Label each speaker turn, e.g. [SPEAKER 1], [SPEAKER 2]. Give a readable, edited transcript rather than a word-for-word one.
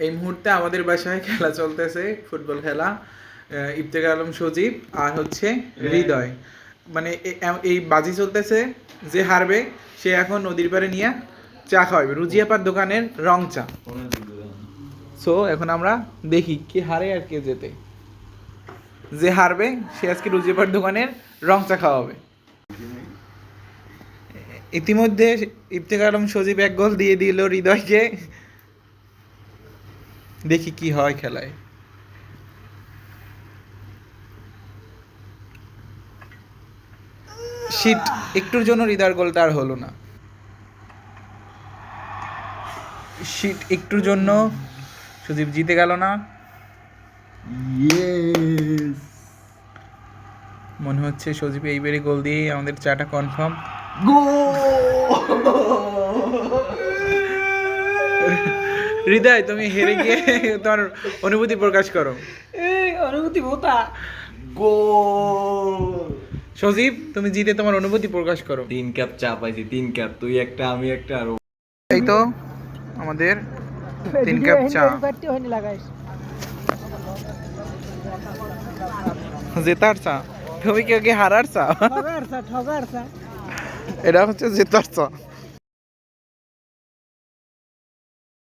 [SPEAKER 1] এই মুহূর্তে আমাদের বাসায় খেলা চলতেছে, ফুটবল খেলা। ইফতেখার আলম সজীব আর হচ্ছে হৃদয়, মানে এই বাজি চলতেছে। যে হারবে সে এখন নদীর পাড়ে নিয়ে চা খাওয়াবে, রুজিয়াপার দোকানের রং চা। সো এখন আমরা দেখি কে হারে আর কে জেতে। যে হারবে সে আজকে রুজিয়াপার দোকানের রং চা খাওয়াবে। ইতিমধ্যে ইফতেখার আলম সজীব এক গোল দিয়ে দিল হৃদয়কে। দেখি কি হয় খেলায়। শিট, একটুর জন্য হৃদয়ের গোলটা আর হলো না। শিট, একটুর জন্য সজীব জিতে গেল না। মনে হচ্ছে সজীব এইবারে গোল দিয়ে আমাদের চাটা কনফার্ম। হৃদয়, তুমি হেরে গিয়ে তোমার অনুভূতি প্রকাশ করো।
[SPEAKER 2] অনুভূতি ভোতা
[SPEAKER 1] সজীব, তুমি জিতে তোমার অনুভূতি প্রকাশ করো।
[SPEAKER 3] 3 কাপ চা পাইছি, 3 কাপ, তুই একটা আমি একটা আর
[SPEAKER 1] এই তো আমাদের 3 কাপ চা। জেতার চা, তুমি কি হারার চা? এটা হচ্ছে জেতার চা।